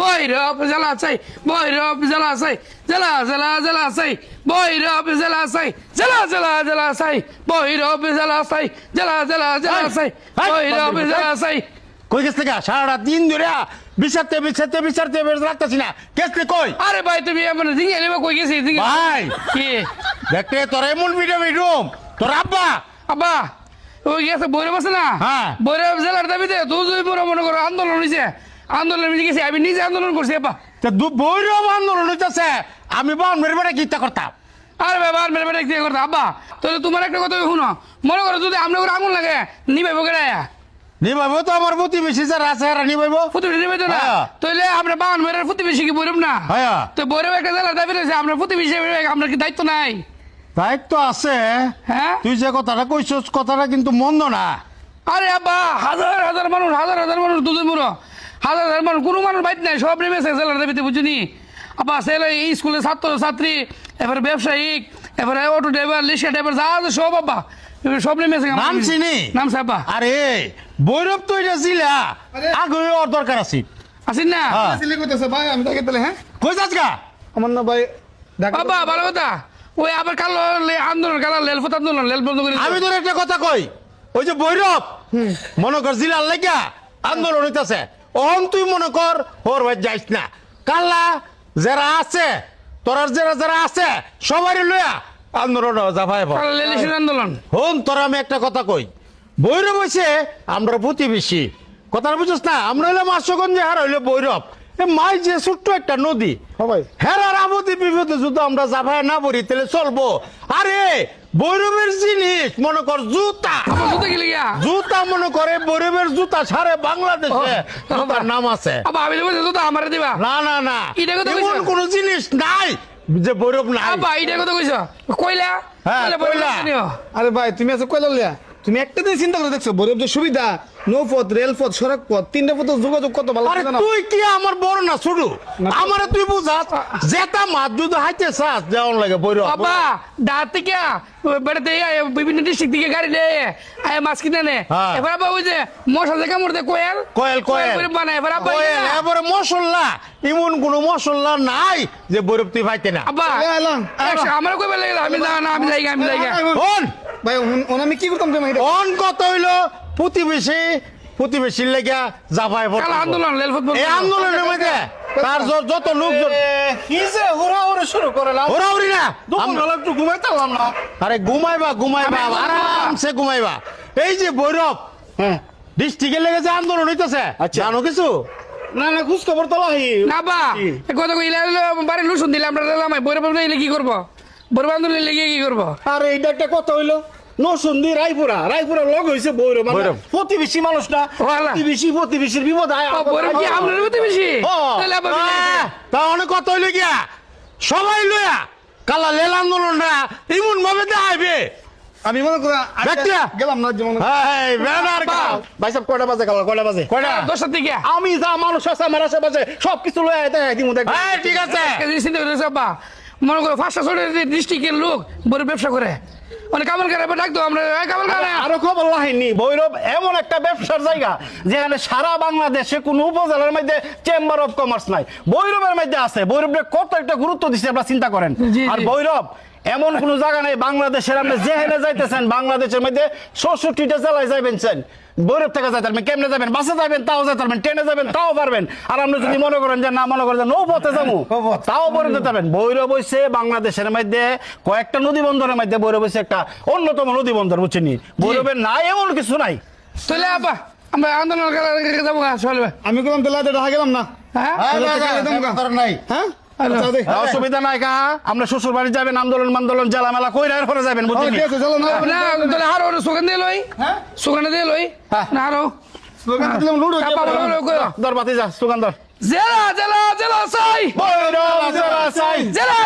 ভৈরব জেলা চাই, ভৈরব জেলা চাই, জেলা জেলা জেলা চাই, ভৈরব জেলা চাই, জেলা জেলা জেলা চাই, ভৈরব জেলা চাই, জেলা জেলা জেলা চাই, ভৈরব জেলা চাই। কই গেছে গা সারাটা দিন ধরে বিচারতে বিচারতে বিচারতে রাখতেছি না কেসে কই? আরে ভাই তুমি এমন দিকে নেবে কই গেছি দিকে ভাই কি দেখতে তোর এমন ভিডিও ভিডিওম তোর আব্বা আব্বা ওই গেছে ভৈরব আছে না, হ্যাঁ। ভৈরব জেলার দাবিতে তুই যদি পুরো মনে করো আন্দোলন হয়েছে, আন্দোলন হয়েছে গেছি আমি নিজে আন্দোলন করছি আব্বা। তা বৈরব আন্দোলন হইতেছে আমি বান মেরে বেড়ে গীতা করতাম। আরে বাবা মেরে বেটা কি করতে আব্বা, তাহলে তোমার একটা কথা শুনো, মনে করো যদি আমরা করে আগুন লাগে নিবে বকেরা নিবাইব তো আমার প্রতিবেশী যারা আছে এরা নিবাইব। প্রতিবেশী নিবে তো না, হ্যাঁ। তাহলে আমরা বাগান মেয়ের প্রতিবেশী কি বলব না? হ্যাঁ। তো বৈরব একটা জেলার দাবি রয়েছে, আমরা প্রতিবেশী আমরা কি দায়িত্ব নাই? দায়িত্ব আছে। হ্যাঁ তুই যে কথাটা কইছস কথাটা কিন্তু মন্দ না। আরে আব্বা হাজার হাজার মানুষ, হাজার হাজার মানুষ দুজন মুড়ো, হাজার হাজার মানুষ কোনো মানুষ বাইত নাই, সব নেমেছে জেলার দাবিতে বুঝিনি আব্বা। ছেলে এই স্কুলে ছাত্র ছাত্রী, এবারে ব্যবসায়িক, এবারে অটো ড্রাইভার, রিক্সা ড্রাইভার যা আছে সব আব্বা সব নেমেছে। নাম চিনি নামছে আব্বা। আরে বৈরব তো এটা জিলা আগে ওর দরকার আছে। আসিন না হ্যাঁ। সিলি কইতেছে ভাই আমি তাকে তাহলে হ্যাঁ কই যাস গা? আমার না ভাই ঢাকা বাবা ভালো কথা, ওই আবার কাল আন্দোলন কাল লেলফত আন্দোলন লেল বন্ধ করে আমি তোর একটা কথা কই, ওই যে বৈরব মনে কর জিলার লাগিয়া আন্দোলন হইতাছে, অহন তুই মনে কর ওর ভাই যাইস না। কাল্লা যারা আছে তোরার যারা যারা আছে সবারই লইয়া আন্দোলন জাফায় পড়। কাল লেলিশন আন্দোলন। হন তোর আমি একটা কথা কই, বৈরব হইছে আমরা প্রতিবেশী, কথাটা বুঝছ না? আমরা হইলাম আশুগঞ্জ, হার হইলো বৈরব। এ মাই যে ছোট্ট একটা নদী, হ্যাঁ ভাই হেরার আপদে বিপদে যদি আমরা জাফায় না পড়ি তাহলে চলবো? আরে বৈরবের জিনিস মনে কর জুতা, আমার জুতো গেলে গিয়া জুতা মনে করে বৈরবের জুতা সারে বাংলাদেশে ও, জুতার নাম আছে। আবার আমি বলছি জুতো আমারে দিবা? না না না এটা কথা এমন কইছো? কোন জিনিস নাই যে বৈরব নাই। আব্বা এইটার কথা কইছো কইলা? হ্যাঁ, কইলা বইলা কইলা। নিও। আরে ভাই তুমি আছে কয়লা লিয়া তুমি একটা দিন চিন্তা করে দেখছো বৈরব যে সুবিধা নৌপথ রেলপথ সড়ক পথ তিনটা পথ যোগাযোগ কত ভালো আরে জানো? তুই কি আমার বড় না ছোট? আমারে তুই বুঝাস যেটা মাছ যদি হাইতে চাস যেমন লাগে বৈরব। বাবা দাঁত থেকে বেড়াতে বিভিন্ন ডিস্ট্রিক্ট থেকে গাড়ি নেয় আয় মাছ কিনে নে, হ্যাঁ। এবার আবার ওই যে মশা যে কামড় দেয় কোয়েল কয়েল কয়েল করে বানায়, এবার আব্বা কয়েল এবারে মশলা এমন কোন মশলা নাই যে বৈরব তুই পাইতে না। আব্বা এলাম, আমার কইবে লাগে আমি না না আমি যাই আমি যাই হন ভাই আমি কি করতাম তুমি অন কত হইলো প্রতিবেশীর লেগা জাফায় পড়তে কাল হবে। আন্দোলন রেলপথ বন্ধ এই করো। আন্দোলনের মধ্যে তার যত লোকজন কি যে হুড়াহুড়ি শুরু করে লাও ওরাউরি না দুপুর বেলা একটু ঘুমাইতাম না আরে ঘুমাইবা আরামসে ঘুমাইবা। এই যে বৈরব হ্যাঁ ডিস্ট্রিক্টের লেগে যে আন্দোলন হইতেছে জানো কিছু? না না খোঁজ খবর তো লাহি না বা কথা কইলে বাড়ি লুসুন দিলে আমরা রেলাম বৈরব নিলে কি করবো, বৈরব আন্দোলন নিলে কি করবো? আরে এইটা একটা কথা হইলো নসুন্দি রায়পুরা লগ হইছে বৈরব বৈরব। প্রতিবেশী মানুষ না ওয়ালা। প্রতিবেশীর বিপদ আয় বৈরব কি আপনার মধ্যে বেশি? তাহলে আবার তা অনেক কথা হইলো গিয়া সবাই লইয়া কালা লেল আন্দোলনরা এমন ভাবে দেখাইবে। আমি মনে করি ব্যক্তিরা। গেলাম না যেমন এই ব্যানার গাও। ভাই সাহেব কয়টা বাজে কাল কয়টা বাজে কয়টা? 10টার দিকে আমি যা মানুষ আছে আমার আশেপাশে সবকিছু লয়ে দেখাই দিমু দেখ এই ঠিক আছে চিন্তা করেছে বা মনে করো 5-6 ডিস্ট্রিক্টের লোক বড় ব্যবসা করে মানে কামাল করে ডাকতো আমরা কামাল করে আরো খবর লাহিনি ভৈরব এমন একটা ব্যবসার জায়গা যেখানে সারা বাংলাদেশে কোন উপজেলার মধ্যে চেম্বার অফ কমার্স নাই, ভৈরবের মধ্যে আছে। ভৈরবের কত একটা গুরুত্ব দিচ্ছে আপনারা চিন্তা করেন। জি, আর জি। ভৈরব এমন কোন জায়গা নেই বাংলাদেশের, আপনি যেখানে যাইতেছেন বাংলাদেশের মধ্যে 64টা জেলায় যাইবেন চান ভৈরব থেকে যাইতে পারবেন, কেমনে যাবেন? বাসে যাবেন তাও যাইতে পারবেন, ট্রেনে যাবেন তাও পারবেন। আর আপনি যদি মনে করেন যে না মনে করেন যে নৌপথে যাবো তাও ভৈরব যেতে পারবেন। ভৈরব হইছে বাংলাদেশের মধ্যে কয়েকটা নদী বন্দরের মধ্যে ভৈরব হইছে একটা অন্যতম নদী বন্দর, বুঝছেন? ভৈরবের নাই এমন কিছু নাই। তাহলে আপা আমরা আন্দোলন যাবো চলবে আমি কোন তেলা ঢাকা গেলাম না হ্যাঁ নাই হ্যাঁ আচ্ছা, অসুবিধা নাই কা, আমরা শ্বশুর বাড়ি যাবেন আন্দোলন জ্বালা মেলা কইরা এরপরে যাবেন, বুঝছেন? চলো না না তাহলে আরো সুগান দিয়ে লই হ্যাঁ সুগান দিয়ে লই না আরো স্লোগান দিলাম লুডো জেলা দরবাতি যা সুগন্ধর জেলা জেলা জেলা চাই ভৈরব জেলা চাই জেলা